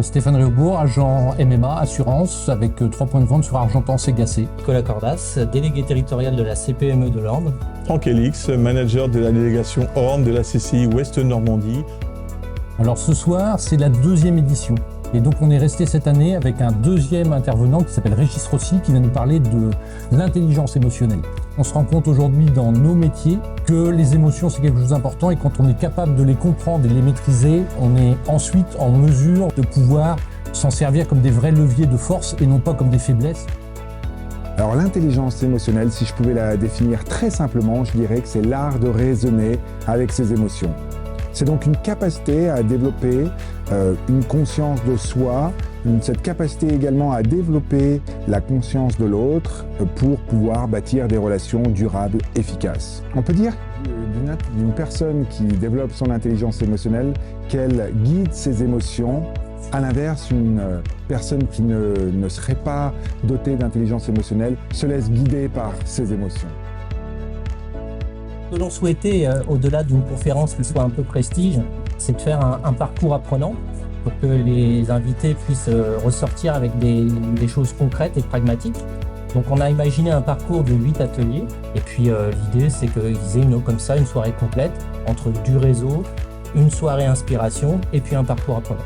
Stéphane Réaubourg, agent MMA Assurance avec 3 points de vente sur Argentan-Ségacé. Nicolas Cordas, délégué territorial de la CPME de l'Orne. Franck Elix, manager de la délégation Orne de la CCI Ouest Normandie. Alors ce soir, c'est la 2e édition. Et donc on est resté cette année avec un 2e intervenant qui s'appelle Régis Rossi qui va nous parler de l'intelligence émotionnelle. On se rend compte aujourd'hui dans nos métiers que les émotions c'est quelque chose d'important et quand on est capable de les comprendre et de les maîtriser, on est ensuite en mesure de pouvoir s'en servir comme des vrais leviers de force et non pas comme des faiblesses. Alors l'intelligence émotionnelle, si je pouvais la définir très simplement, je dirais que c'est l'art de raisonner avec ses émotions. C'est donc une capacité à développer une conscience de soi, cette capacité également à développer la conscience de l'autre pour pouvoir bâtir des relations durables, efficaces. On peut dire d'une personne qui développe son intelligence émotionnelle qu'elle guide ses émotions. À l'inverse, une personne qui ne serait pas dotée d'intelligence émotionnelle se laisse guider par ses émotions. Ce que l'on souhaitait, au-delà d'une conférence qui soit un peu prestige, c'est de faire un parcours apprenant pour que les invités puissent ressortir avec des choses concrètes et pragmatiques. Donc on a imaginé un parcours de 8 ateliers et puis l'idée c'est qu'ils aient comme ça une soirée complète entre du réseau, une soirée inspiration et puis un parcours apprenant.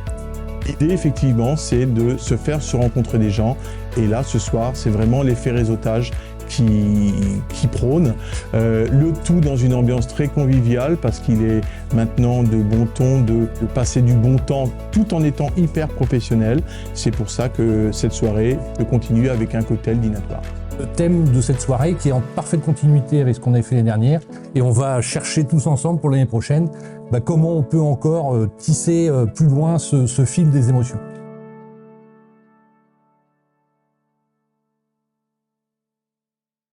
L'idée, effectivement, c'est de se faire se rencontrer des gens. Et là, ce soir, c'est vraiment l'effet réseautage qui prône. Le tout dans une ambiance très conviviale parce qu'il est maintenant de bon ton de passer du bon temps tout en étant hyper professionnel. C'est pour ça que cette soirée peut continuer avec un cocktail dînatoire. Le thème de cette soirée qui est en parfaite continuité avec ce qu'on avait fait l'année dernière et on va chercher tous ensemble pour l'année prochaine comment on peut encore tisser plus loin ce fil des émotions.